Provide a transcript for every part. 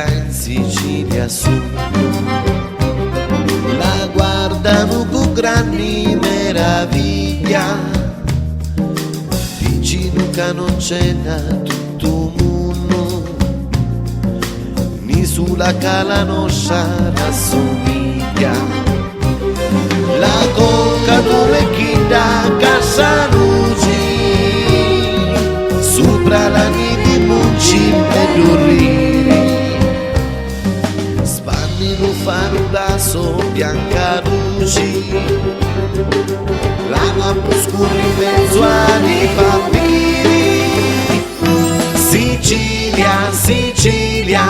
In Sicilia su la guardano con grandi meraviglia, vicino che non c'è tutto mondo, ni sulla cala non rassomiglia. La conca dove chi da casa luci, sopra la nidi munci e dorriri, lo fanno da so bianca luci, l'acqua scura in mezzo ai papiri. Sicilia, Sicilia,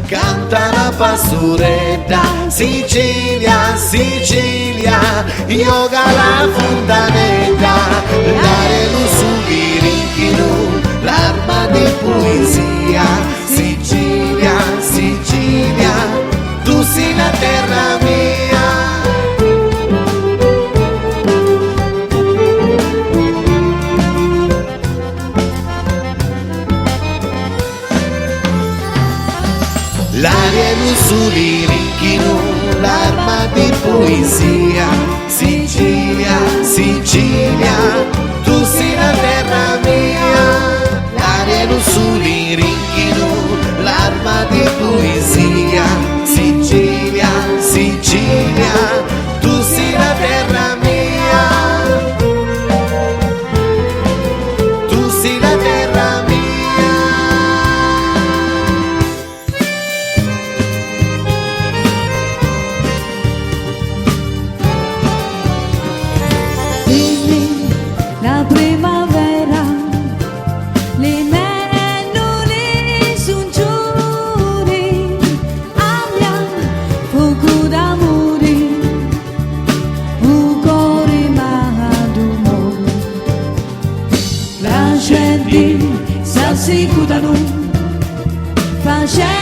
canta la pastoretta. Sicilia, Sicilia, yoga la fontanetta. L'are lo subirinchino, l'arma di poesia. Sicilia, Sicilia, tu sei la terra mia. L'aria è l'usuri rinchino, l'arma di poesia. Sicilia, Sicilia, tu sei la terra mia. L'aria è l'usuri rinchino, l'arma di poesia. Sicilia, Sicilia, tu sei la terra mia. Tu sei la terra mia. Dimmi la primavera, le nuvole son giuri, aria, fuoco d'amore, un cuore maduro. La gente si assicurano, facendo